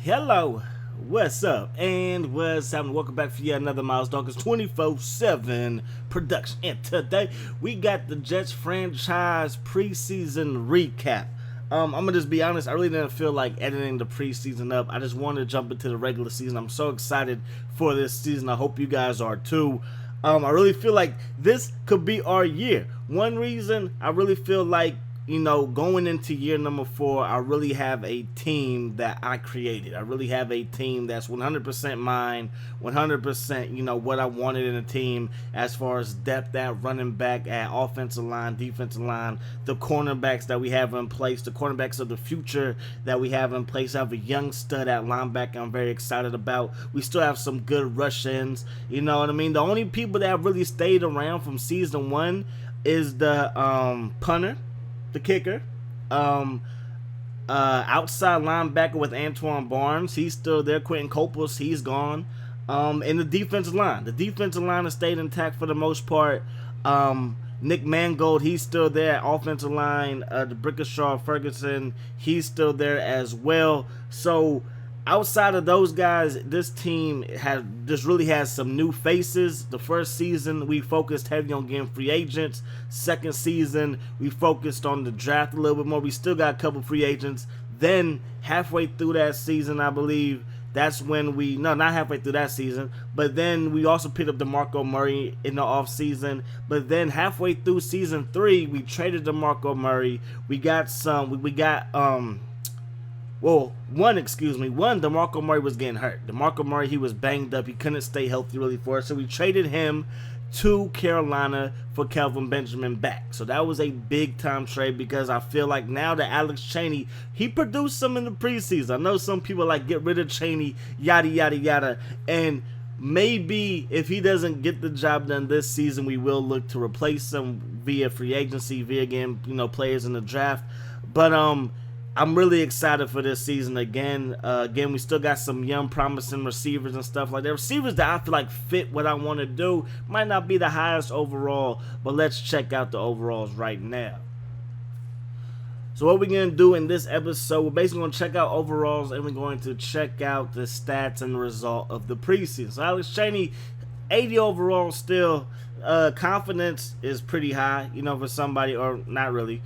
Hello, what's up, and what's happening? Welcome back for yet another Miles Dawkins 24/7 production. And today we got the Jets franchise preseason recap. I'm gonna just be honest. I really didn't feel like editing the preseason up. I just wanted to jump into the regular season. I'm so excited for this season. I hope you guys are too. I really feel like this could be our year. One reason I really feel like going into year number 4, I really have a team that I created. I really have a team that's 100% mine, 100%, what I wanted in a team as far as depth at running back, at offensive line, defensive line, the cornerbacks that we have in place, the cornerbacks of the future that we have in place. I have a young stud at linebacker I'm very excited about. We still have some good rush ins, you know what I mean? The only people that have really stayed around from season 1 is the punter, the kicker, outside linebacker with Antoine Barnes. He's still there. Quentin Copus, he's gone. And the defensive line has stayed intact for the most part. Nick Mangold, he's still there. Offensive line, the Brickashaw Ferguson, he's still there as well. So outside of those guys, this team really has some new faces. The first season we focused heavy on getting free agents. Second season we focused on the draft a little bit more. We still got a couple free agents. Then halfway through that season, I believe, that's when not halfway through that season, but then we also picked up DeMarco Murray in the offseason. But then halfway through season 3, we traded DeMarco Murray. We got DeMarco Murray was getting hurt. DeMarco Murray, he was banged up. He couldn't stay healthy really for us. So we traded him to Carolina for Kelvin Benjamin back. So that was a big time trade because I feel like now that Alex Chaney, he produced some in the preseason. I know some people like get rid of Chaney, yada, yada, yada. And maybe if he doesn't get the job done this season, we will look to replace him via free agency, via getting, players in the draft. But, I'm really excited for this season again. We still got some young, promising receivers and stuff like that. Receivers that I feel like fit what I want to do. Might not be the highest overall, but let's check out the overalls right now. So what we're going to do in this episode, we're basically going to check out overalls and we're going to check out the stats and the result of the preseason. So Alex Chaney, 80 overall still. Confidence is pretty high, for somebody, or not really.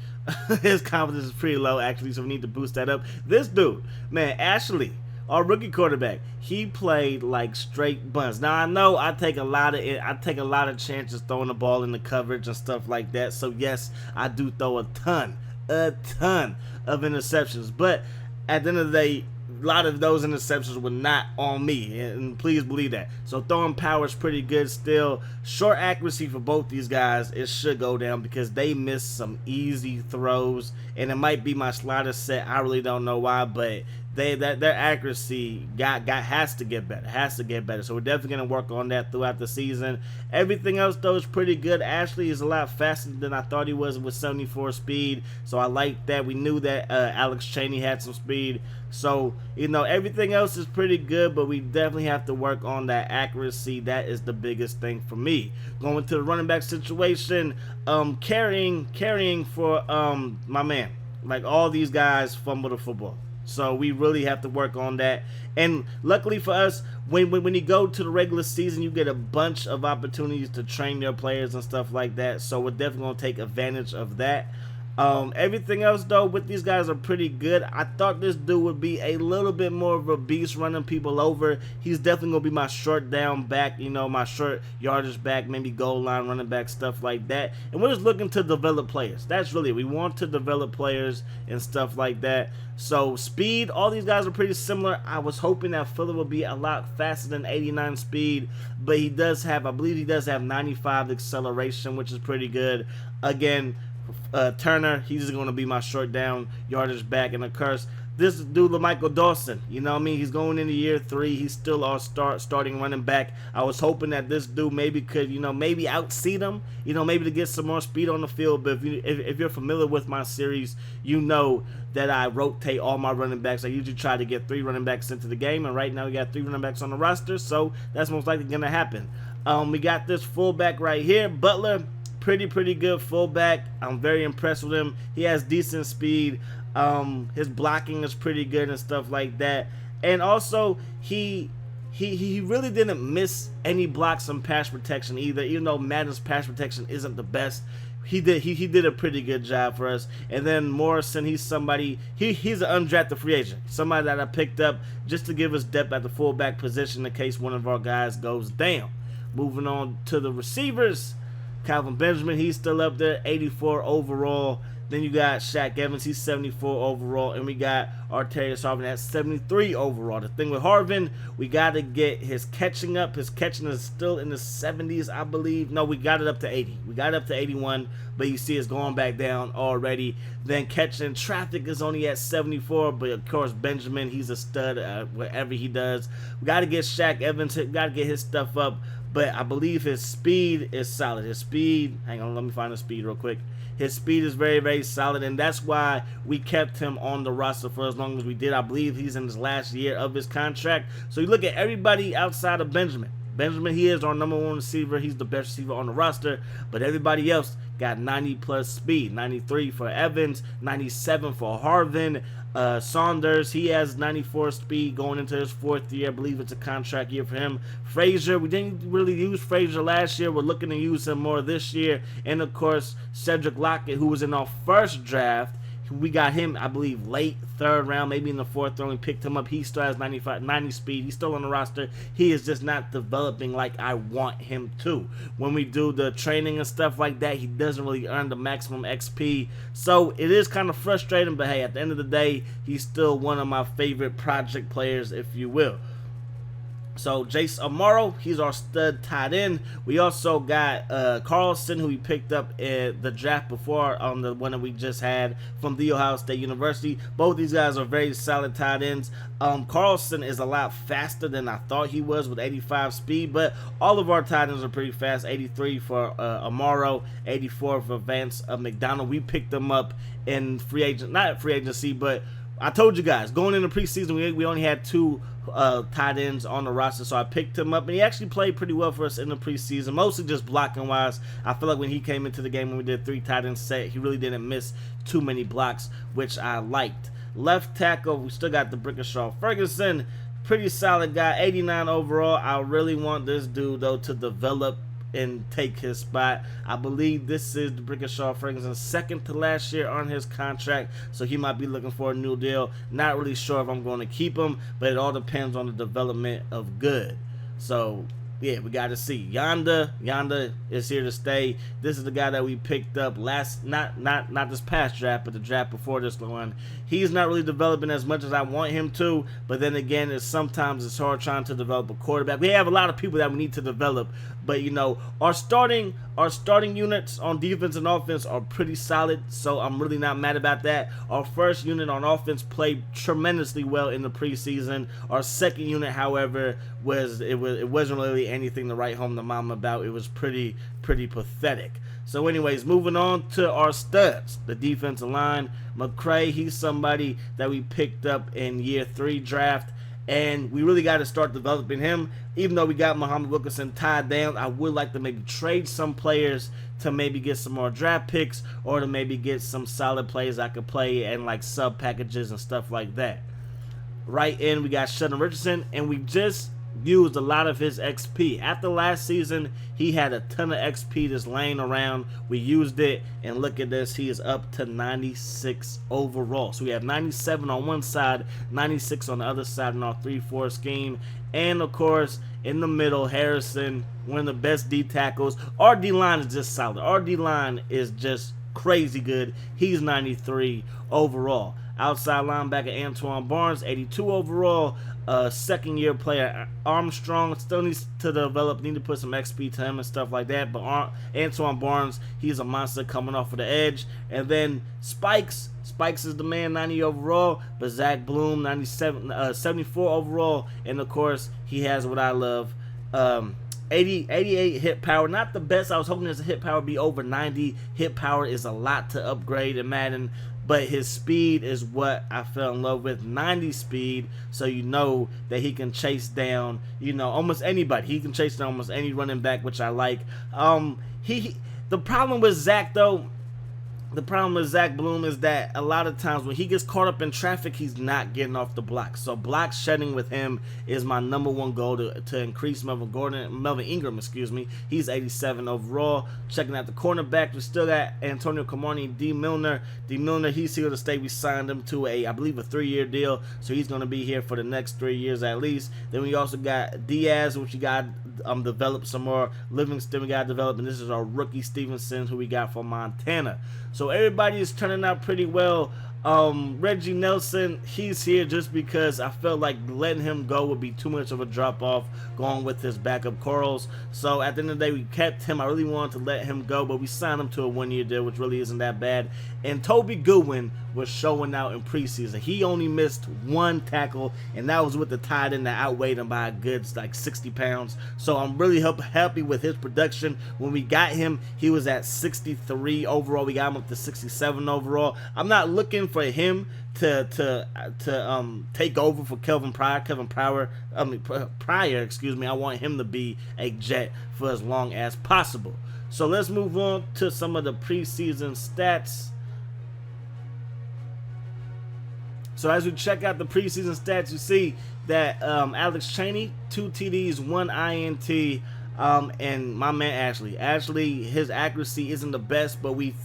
His confidence is pretty low, actually, so we need to boost that up. This dude, man, Ashley, our rookie quarterback, he played like straight buns. Now I know I take a lot of chances throwing the ball in the coverage and stuff like that. So yes, I do throw a ton of interceptions, but at the end of the day, a lot of those interceptions were not on me, and please believe that. So throwing power is pretty good still. Short accuracy for both these guys, it should go down because they missed some easy throws, and it might be my slider set. I really don't know why, but their accuracy has to get better. So we're definitely gonna work on that throughout the season. Everything else though is pretty good. Ashley is a lot faster than I thought he was with 74 speed, so I like that. We knew that Alex Chaney had some speed, so everything else is pretty good, but we definitely have to work on that accuracy. That is the biggest thing for me. Going to the running back situation, carrying for my man. Like, all these guys fumble the football. So we really have to work on that. And luckily for us, when you go to the regular season, you get a bunch of opportunities to train your players and stuff like that. So we're definitely going to take advantage of that. Everything else, though, with these guys are pretty good. I thought this dude would be a little bit more of a beast running people over. He's definitely going to be my short down back, my short yardage back, maybe goal line running back, stuff like that. And we're just looking to develop players. That's really it. We want to develop players and stuff like that. So speed, all these guys are pretty similar. I was hoping that Fuller would be a lot faster than 89 speed, but I believe he does have 95 acceleration, which is pretty good. Again, Turner, he's going to be my short down yardage back. And of course, this dude, LaMichael Dawson, he's going into year 3. He's still our starting running back. I was hoping that this dude maybe could, maybe outseat him, maybe to get some more speed on the field. But if you're familiar with my series, you know that I rotate all my running backs. I usually try to get 3 running backs into the game, and right now we got 3 running backs on the roster, so that's most likely going to happen. We got this fullback right here, Butler. Pretty good fullback. I'm very impressed with him. He has decent speed. His blocking is pretty good and stuff like that. And also, he really didn't miss any blocks on pass protection either. Even though Madden's pass protection isn't the best, he did a pretty good job for us. And then Morrison, he's somebody, he's an undrafted free agent, somebody that I picked up just to give us depth at the fullback position in case one of our guys goes down. Moving on to the receivers, Calvin Benjamin, he's still up there, 84 overall. Then you got Shaq Evans, he's 74 overall, and we got Artarius Harvin at 73 overall. The thing with Harvin, we got to get his catching up. His catching is still in the 70s, I believe. No, we got it up to 80. We got it up to 81, but you see it's going back down already. Then catching traffic is only at 74, but of course Benjamin, he's a stud whatever he does. We got to get Shaq Evans, we got to get his stuff up, but I believe his speed is solid. His speed, hang on, let me find the speed real quick. His speed is very, very solid, and that's why we kept him on the roster for as long as we did. I believe he's in his last year of his contract. So you look at everybody outside of Benjamin. Benjamin, he is our #1 receiver. He's the best receiver on the roster, but everybody else got 90-plus speed. 93 for Evans, 97 for Harvin. Saunders, he has 94 speed going into his 4th year. I believe it's a contract year for him. Frazier, we didn't really use Frazier last year. We're looking to use him more this year. And, of course, Cedric Lockett, who was in our first draft. We got him, I believe, late 3rd round, maybe in the 4th round. We picked him up. He still has 90 speed. He's still on the roster. He is just not developing like I want him to. When we do the training and stuff like that, he doesn't really earn the maximum XP. So it is kind of frustrating, but hey, at the end of the day, he's still one of my favorite project players, if you will. So Jace Amaro, he's our stud tight end. We also got Carlson, who we picked up in the draft before on the one that we just had from The Ohio State University. Both these guys are very solid tight ends. Carlson is a lot faster than I thought he was with 85 speed, but all of our tight ends are pretty fast. 83 for Amaro, 84 for Vance McDonald. We picked them up in not free agency, but I told you guys, going into preseason, we only had 2 tight ends on the roster, so I picked him up, and he actually played pretty well for us in the preseason, mostly just blocking wise. I feel like when he came into the game when we did 3 tight end set, he really didn't miss too many blocks, which I liked. Left tackle, we still got the Brickashaw Ferguson, pretty solid guy, 89 overall. I really want this dude though to develop and take his spot. I believe this is the Brickashaw Ferguson's 2nd to last year on his contract, so he might be looking for a new deal. Not really sure if I'm going to keep him, but it all depends on the development of Good. So yeah, we got to see. Yanda is here to stay. This is the guy that we picked up not this past draft, but the draft before this one. He's not really developing as much as I want him to, but then again, sometimes it's hard trying to develop a quarterback. We have a lot of people that we need to develop, but you know, our starting units on defense and offense are pretty solid, so I'm really not mad about that. Our first unit on offense played tremendously well in the preseason. Our second unit, however, it wasn't really anything to write home to mama about. It was pretty pathetic. So anyways, moving on to our studs, the defensive line. McCray, he's somebody that we picked up in year 3 draft, and we really got to start developing him. Even though we got Muhammad Wilkerson tied down, I would like to maybe trade some players to maybe get some more draft picks, or to maybe get some solid players I could play and like sub packages and stuff like that. Right in, we got Sheldon Richardson, and we just used a lot of his XP. After last season, he had a ton of XP just laying around. We used it, and look at this. He is up to 96 overall. So we have 97 on one side, 96 on the other side in our 3-4 scheme. And, of course, in the middle, Harrison, one of the best D tackles. Our D-line is just solid. Our D-line is just crazy good. He's 93 overall. Outside linebacker Antoine Barnes, 82 overall. Second-year player Armstrong still needs to develop, need to put some XP to him and stuff like that. But Antoine Barnes, he's a monster coming off of the edge. And then Spikes is the man, 90 overall. But Zach Bloom, 74 overall. And, of course, he has what I love, 88 hit power. Not the best. I was hoping his hit power would be over 90. Hit power is a lot to upgrade in Madden, but his speed is what I fell in love with. 90 speed, so you know that he can chase down, you know, almost anybody. He can chase down almost any running back, which I like. The problem with Zach, though, the problem with Zach Bloom is that a lot of times when he gets caught up in traffic, he's not getting off the block. So block shedding with him is my #1 goal to increase Melvin Ingram, excuse me. He's 87 overall. Checking out the cornerback, we still got Antonio Cromartie, D. Milner. D. Milner, he's here to stay. We signed him to I believe a 3-year deal. So he's going to be here for the next 3 years at least. Then we also got Diaz, which we got develop some more. Livingston we got developed, and this is our rookie Stevenson, who we got from Montana. So everybody is turning out pretty well. Reggie Nelson, he's here just because I felt like letting him go would be too much of a drop off going with his backup Corals. So at the end of the day, we kept him. I really wanted to let him go, but we signed him to a 1-year deal, which really isn't that bad. And Toby Goodwin was showing out in preseason. He only missed 1 tackle, and that was with the tight end that outweighed him by a good like 60 pounds. So I'm really happy with his production. When we got him, he was at 63 overall. We got him up to 67 overall. I'm not looking for him to take over for Pryor, excuse me. I want him to be a Jet for as long as possible. So let's move on to some of the preseason stats. So as we check out the preseason stats, you see that Alex Chaney, 2 TDs, 1 INT, and my man Ashley, his accuracy isn't the best, but we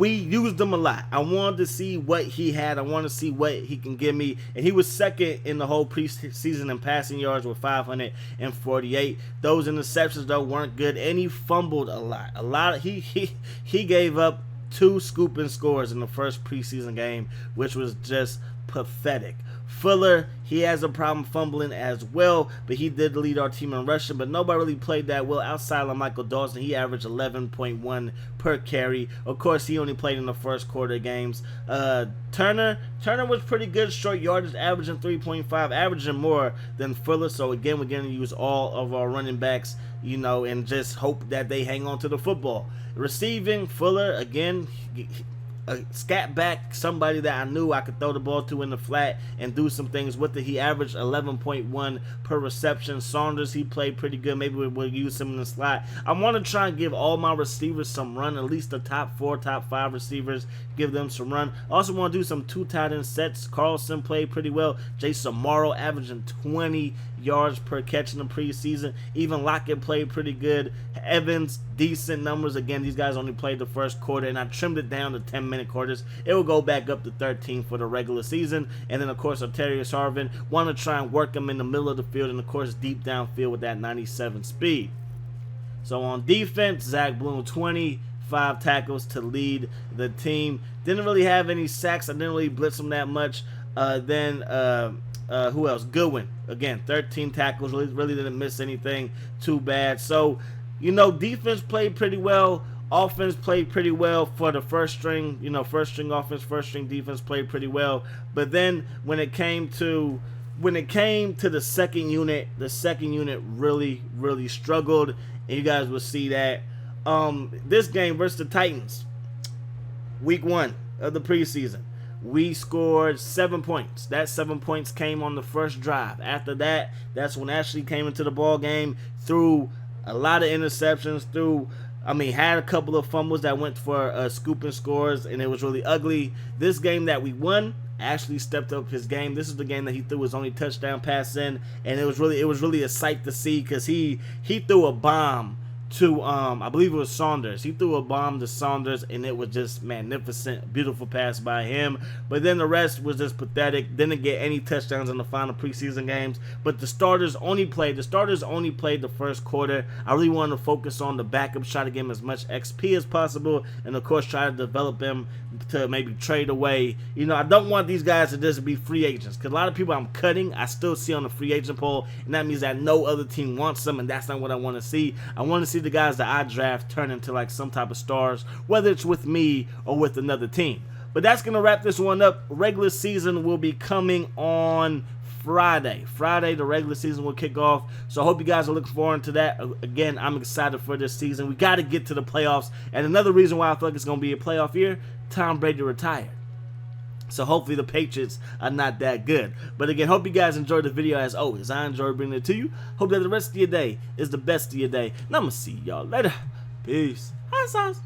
used him a lot. I wanted to see what he had. I wanted to see what he can give me, and he was second in the whole preseason in passing yards with 548. Those interceptions though weren't good, and he fumbled a lot. He gave up 2 scooping scores in the first preseason game, which was just pathetic. Fuller, he has a problem fumbling as well, but he did lead our team in rushing, but nobody really played that well outside of Michael Dawson. He averaged 11.1 per carry. Of course, he only played in the first quarter games. Turner was pretty good, short yardage, averaging 3.5, averaging more than Fuller. So again, we're going to use all of our running backs, and just hope that they hang on to the football. Receiving, Fuller, again, a scat back, somebody that I knew I could throw the ball to in the flat and do some things with it. He averaged 11.1 per reception. Saunders, he played pretty good. Maybe we'll use him in the slot. I want to try and give all my receivers some run, at least the top 4, top 5 receivers, give them some run. I also want to do some 2 tight end sets. Carlson played pretty well. Jason Morrow averaging 20 yards per catch in the preseason. Even Lockett played pretty good. Evans, decent numbers. Again, these guys only played the first quarter, and I trimmed it down to 10-minute quarters. It will go back up to 13 for the regular season. And then, of course, Arterius Harvin, want to try and work him in the middle of the field, and, of course, deep downfield with that 97 speed. So on defense, Zach Bloom, 25 tackles to lead the team. Didn't really have any sacks. I didn't really blitz him that much. Who else? Goodwin, again, 13 tackles. Really didn't miss anything too bad. So, defense played pretty well. Offense played pretty well for the first string. First string offense, first string defense played pretty well. But then when it came to the second unit really struggled. And you guys will see that this game versus the Titans, week 1 of the preseason, we scored 7 points. That 7 points came on the first drive. After that, that's when Ashley came into the ball game, threw a lot of interceptions, had a couple of fumbles that went for scooping scores, and it was really ugly. This game that we won, Ashley stepped up his game. This is the game that he threw his only touchdown pass in, and it was really a sight to see, because he threw a bomb to I believe it was Saunders. He threw a bomb to Saunders, and it was just magnificent, beautiful pass by him. But then the rest was just pathetic. Didn't get any touchdowns in the final preseason games. But the starters only played the first quarter. I really wanted to focus on the backups, try to give him as much XP as possible, and of course try to develop him to maybe trade away. I don't want these guys to just be free agents, because a lot of people I'm cutting, I still see on the free agent poll, and that means that no other team wants them, and that's not what I want to see. I want to see the guys that I draft turn into like some type of stars, whether it's with me or with another team. But that's going to wrap this one up. Regular season will be coming on Friday. The regular season will kick off. So I hope you guys are looking forward to that. Again, I'm excited for this season. We got to get to the playoffs. And another reason why I feel like it's going to be a playoff year, Tom Brady retired. So hopefully the Patriots are not that good. But again, hope you guys enjoyed the video as always. I enjoyed bringing it to you. Hope that the rest of your day is the best of your day. And I'm going to see y'all later. Peace. Hi, sauce.